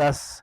10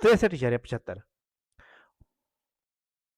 63.75,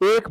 1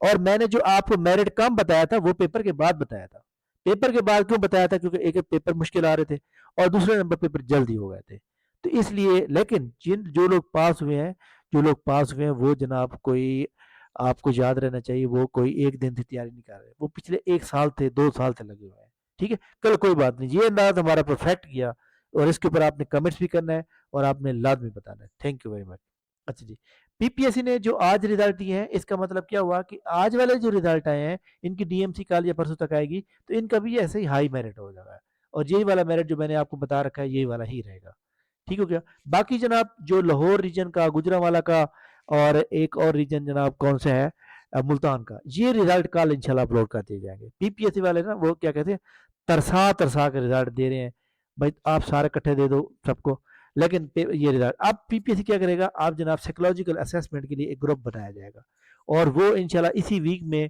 اور میں نے جو آپ کو میرٹ کم بتایا تھا وہ پیپر کے بعد بتایا تھا. پیپر کے بعد کیوں بتایا تھا؟ کیونکہ ایک ایک پیپر مشکل آ رہے تھے اور دوسرے نمبر پیپر جلدی ہو گئے تھے. تو اس لیے لیکن جو لوگ پاس ہوئے ہیں وہ جناب کوئی آپ کو یاد رہنا چاہیے وہ کوئی ایک دن سے تیاری نہیں کر رہے, وہ پچھلے 1 سال تھے 2 سال سے لگے ہوئے ہیں. ٹھیک ہے, کل کوئی بات نہیں, یہ انداز ہمارا پرفیکٹ کیا اور اس کے اوپر آپ نے کمنٹس بھی کرنا ہے اور آپ نے لازمی بتانا ہے. Thank you very much. اچھا جی, پی پی ایس سی نے جو آج ریزلٹ دیے ہیں اس کا مطلب کیا ہوا کہ آج والے جو ریزلٹ آئے ہیں ان کی ڈی ایم سی کل یا پرسوں تک آئے گی تو ان کا بھی ایسے ہی ہائی میرٹ ہو جائے گا اور یہی والا میرٹ جو میں نے آپ کو بتا رکھا ہے یہی والا ہی رہے گا. ٹھیک ہو گیا. باقی جناب جو لاہور ریجن کا, گجرانوالہ کا اور ایک اور ریجن جناب کون سا ہے ملتان کا, یہ ریزلٹ کل انشاءاللہ اپلوڈ کر دیے جائیں گے. پی پی ایس سی والے نا وہ کیا کہتے ہیں ترسا ترسا کے ریزلٹ دے رہے ہیں, بھائی آپ سارے کٹھے دے دو سب کو, لیکن یہ رزلٹ اب پی پی ایس سی کیا کرے گا, آپ جناب سائیکولوجیکل اسیسمنٹ کے لیے ایک گروپ بنایا جائے گا اور وہ انشاءاللہ اسی ویک میں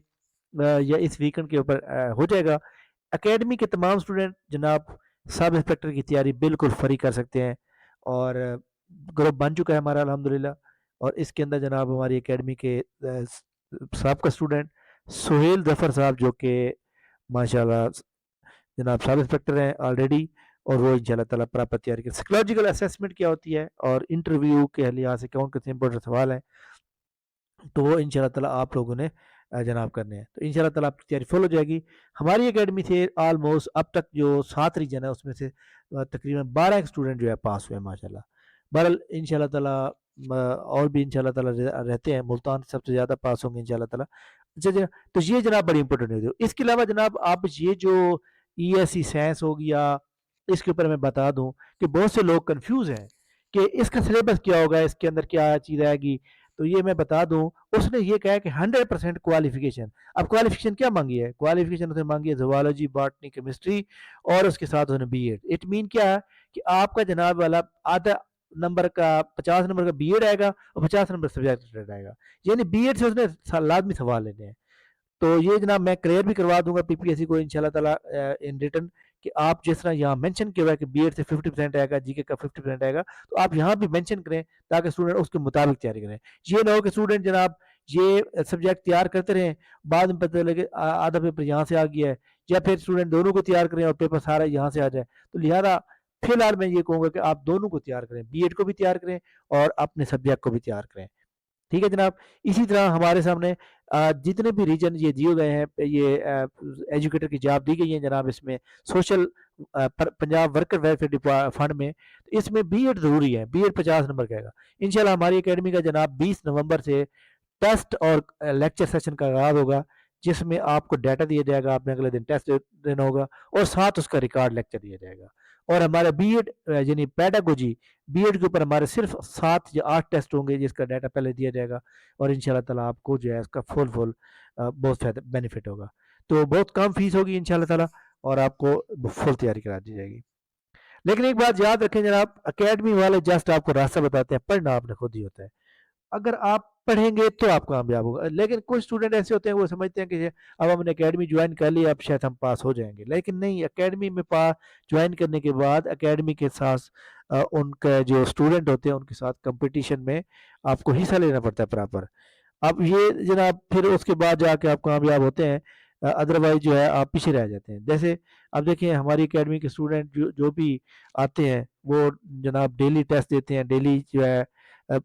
یا اس ویکنڈ کے اوپر ہو جائے گا. اکیڈمی کے تمام اسٹوڈنٹ جناب سب انسپیکٹر کی تیاری بالکل فری کر سکتے ہیں اور گروپ بن چکا ہے ہمارا الحمدللہ. اور اس کے اندر جناب ہماری اکیڈمی کے سابقہ اسٹوڈنٹ سہیل ظفر صاحب جو کہ ماشاءاللہ جناب سب انسپیکٹر ہیں آلریڈی, اور وہ انشاءاللہ تعالیٰ پراپر تیاری کریں. سائیکولوجیکل اسیسمنٹ کیا ہوتی ہے اور انٹرویو کے لحاظ سے کون کتنے امپورٹنٹ سوال ہیں تو وہ انشاءاللہ تعالیٰ آپ لوگوں نے جناب کرنے ہیں. تو انشاءاللہ تعالیٰ آپ کی تیاری فل ہو جائے گی. ہماری اکیڈمی سے آلموسٹ اب تک جو 7 ریجن ہے اس میں سے تقریباً 12 اسٹوڈنٹ جو ہے پاس ہوئے ہیں ماشاءاللہ. بہرحال انشاءاللہ تعالیٰ اور بھی انشاءاللہ تعالیٰ رہتے ہیں, ملتان سب سے زیادہ پاس ہوں گے انشاءاللہ تعالیٰ. اچھا جی, تو یہ جناب بڑی امپورٹنٹ ہے. اس کے علاوہ جناب آپ یہ جو ای ایس سی سائنس ہو گیا اس کے اوپر میں بتا دوں کہ بہت سے لوگ کنفیوز ہیں کہ اس کا سلیبس کیا ہوگا, اس کے اندر کیا چیز آئے گی. تو یہ میں بتا دوں, اس نے یہ کہا ہے کہ 100% کوالیفیکیشن. اب کوالیفیکیشن کیا مانگی ہے؟ کوالیفیکیشن اس نے مانگی ہے زوالوجی, باٹنی, کیمسٹری اور اس کے ساتھ اس نے بی ایڈ. اٹ مین کیا ہے کہ آپ کا جناب والا آدھا نمبر کا 50 نمبر کا بی ایڈ آئے گا اور 50 نمبر سبجیکٹ آئے گا, یعنی بی ایڈ سے اس نے لازمی سوال لینے ہیں. تو یہ جناب میں کلیئر بھی کروا دوں گا پی پی ایس سی کو انشاءاللہ تعالیٰ ان ریٹرن کہ آپ جس طرح یہاں مینشن کیا ہوا ہے کہ بی ایڈ سے 50% آئے گا, جی کے کا 50% آئے گا, تو آپ یہاں بھی مینشن کریں تاکہ اسٹوڈنٹ اس کے مطابق تیاری کریں. یہ نہ ہو کہ اسٹوڈنٹ جناب یہ سبجیکٹ تیار کرتے رہیں, بعد میں پتہ لگے آدھا پیپر یہاں سے آ گیا ہے, یا پھر اسٹوڈنٹ دونوں کو تیار کریں اور پیپر سارا یہاں سے آ جائے. تو لہٰذا فی الحال میں یہ کہوں گا کہ آپ دونوں کو تیار کریں, بی ایڈ کو بھی تیار کریں اور اپنے سبجیکٹ کو بھی تیار کریں. ٹھیک ہے جناب. اسی طرح ہمارے سامنے جتنے بھی ریجن یہ دیے گئے ہیں, یہ ایجوکیٹر کی جاب دی گئی ہیں جناب, اس میں social Punjab worker welfare fund میں, اس میں بی ایڈ ضروری ہے. بی ایڈ 50 نمبر کا ہے گا انشاءاللہ. ہماری اکیڈمی کا جناب 20 نومبر سے ٹیسٹ اور لیکچر سیشن کا آغاز ہوگا, جس میں آپ کو ڈیٹا دیا جائے گا, آپ نے اگلے دن ٹیسٹ دینا ہوگا اور ساتھ اس کا ریکارڈ لیکچر دیا جائے گا. اور ہمارا بی ایڈ یعنی پیڈاگوجی بی ایڈ کے اوپر ہمارے صرف 7 یا 8 ٹیسٹ ہوں گے جس کا ڈیٹا پہلے دیا جائے گا, اور انشاءاللہ تعالیٰ آپ کو جو ہے اس کا فل بہت فائدہ بینیفٹ ہوگا. تو بہت کم فیس ہوگی انشاءاللہ تعالیٰ اور آپ کو فل تیاری کرا دی جائے گی. لیکن ایک بات یاد رکھیں جناب, اکیڈمی والے جسٹ آپ کو راستہ بتاتے ہیں, پڑھنا آپ نے خود ہی ہوتا ہے. اگر آپ پڑھیں گے تو آپ کامیاب ہوگا. لیکن کچھ اسٹوڈنٹ ایسے ہوتے ہیں وہ سمجھتے ہیں کہ اب ہم نے اکیڈمی جوائن کر لی اب شاید ہم پاس ہو جائیں گے, لیکن نہیں. اکیڈمی میں جوائن کرنے کے بعد اکیڈمی کے ساتھ ان کا جو اسٹوڈنٹ ہوتے ہیں ان کے ساتھ کمپٹیشن میں آپ کو حصہ لینا پڑتا ہے پراپر. اب یہ جناب پھر اس کے بعد جا کے آپ کامیاب ہوتے ہیں, ادروائز جو ہے آپ پیچھے رہ جاتے ہیں. جیسے اب دیکھیں ہماری اکیڈمی کے اسٹوڈنٹ جو بھی آتے ہیں وہ جناب ڈیلی ٹیسٹ دیتے ہیں, ڈیلی جو ہے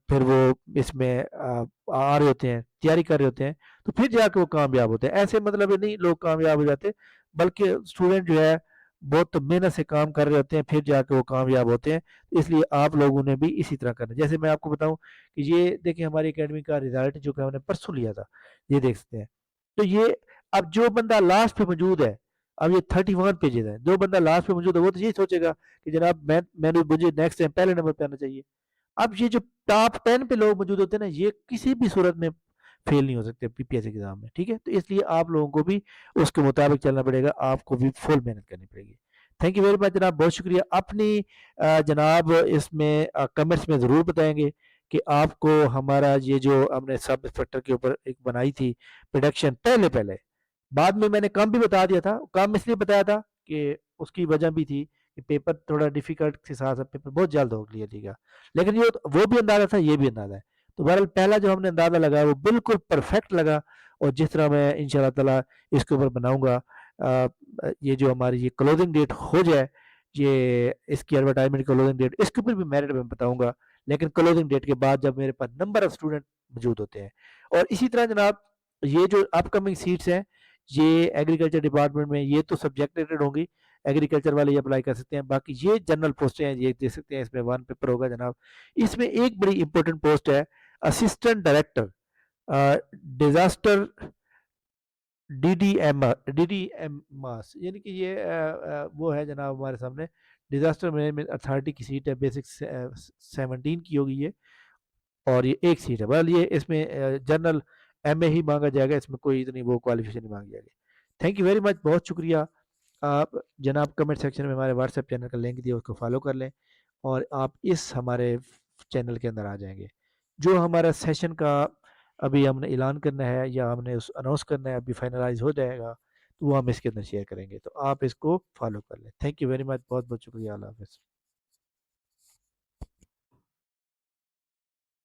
پھر وہ اس میں آ رہے ہوتے ہیں, تیاری کر رہے ہوتے ہیں, تو پھر جا کے وہ کامیاب ہوتے ہیں. ایسے مطلب نہیں لوگ کامیاب ہو جاتے, بلکہ اسٹوڈنٹ جو ہے بہت محنت سے کام کر رہے ہوتے ہیں, پھر جا کے وہ کامیاب ہوتے ہیں. اس لیے آپ لوگوں نے بھی اسی طرح کرنا. جیسے میں آپ کو بتاؤں کہ یہ دیکھیں ہماری اکیڈمی کا رزلٹ جو کہ ہم نے پرسوں لیا تھا, یہ دیکھ سکتے ہیں. تو یہ اب جو بندہ لاسٹ پہ موجود ہے, اب یہ 31 پیجز ہیں, جو بندہ لاسٹ پہ موجود ہے وہ تو یہی سوچے گا کہ جناب مجھے نیکسٹ ٹائم پہلے نمبر پہ آنا چاہیے. اب یہ جو ٹاپ 10 پہ لوگ موجود ہوتے ہیں نا, یہ کسی بھی صورت میں فیل نہیں ہو سکتے پی پی ایس سی ایگزام میں. ٹھیک ہے, تو اس لیے آپ لوگوں کو بھی اس کے مطابق چلنا پڑے گا, آپ کو بھی فل محنت کرنی پڑے گی. تھینک یو ویری مچ جناب, بہت شکریہ. اپنی جناب اس میں کمنٹس میں ضرور بتائیں گے کہ آپ کو ہمارا یہ جو ہم نے سب انسپیکٹر کے اوپر ایک بنائی تھی پروڈکشن پہلے بعد میں نے کم بھی بتا دیا تھا. کم اس لیے بتایا تھا کہ اس کی وجہ بھی تھی کہ پیپر تھوڑا ڈیفیکلٹ کے ساتھ پیپر بہت جلد ہو لیا گا, لیکن یہ وہ بھی اندازہ تھا, یہ بھی اندازہ ہے. تو بہرحال پہلا جو ہم نے اندازہ لگا وہ بالکل پرفیکٹ لگا، اور جس طرح میں انشاءاللہ تعالیٰ اس کے اوپر بناؤں گا، یہ جو ہماری یہ کلوزنگ ڈیٹ ہو جائے، یہ اس کی ایڈورٹائزمنٹ کلوزنگ ڈیٹ، اس کے اوپر بھی میرٹ میں بتاؤں گا، لیکن کلوزنگ ڈیٹ کے بعد جب میرے پاس نمبر آف اسٹوڈنٹ موجود ہوتے ہیں. اور اسی طرح جناب یہ جو اپ کمنگ سیٹس ہیں، یہ ایگریکلچر ڈپارٹمنٹ میں یہ تو سبجیکٹڈ ہوں گی، ایگریکلچر والے یہ اپلائی کر سکتے ہیں. باقی یہ جنرل پوسٹیں ہیں، یہ دیکھ سکتے ہیں، اس میں 1 پیپر ہوگا جناب. اس میں ایک بڑی امپورٹنٹ پوسٹ ہے، assistant director disaster D D M ماس، یعنی کہ یہ وہ ہے جناب ہمارے سامنے ڈیزاسٹر مینجمنٹ اتھارٹی کی سیٹ ہے، بیسک 17 کی ہوگی یہ، اور یہ ایک سیٹ ہے. بہرحال یہ اس میں جنرل ایم اے ہی مانگا جائے گا، اس میں کوئی اتنی وہ کوالیفیکیشن نہیں مانگی جائے گی. تھینک یو ویری مچ، بہت شکریہ. آپ جناب کمنٹ سیکشن میں ہمارے واٹس ایپ چینل کا لنک دیا، اس کو فالو کر لیں، اور آپ اس ہمارے چینل کے اندر آ جائیں گے. جو ہمارا سیشن کا ابھی ہم نے اعلان کرنا ہے یا ہم نے اناؤنس کرنا ہے، ابھی فائنلائز ہو جائے گا تو وہ ہم اس کے اندر شیئر کریں گے، تو آپ اس کو فالو کر لیں. تھینک یو ویری مچ، بہت بہت شکریہ. اللہ حافظ.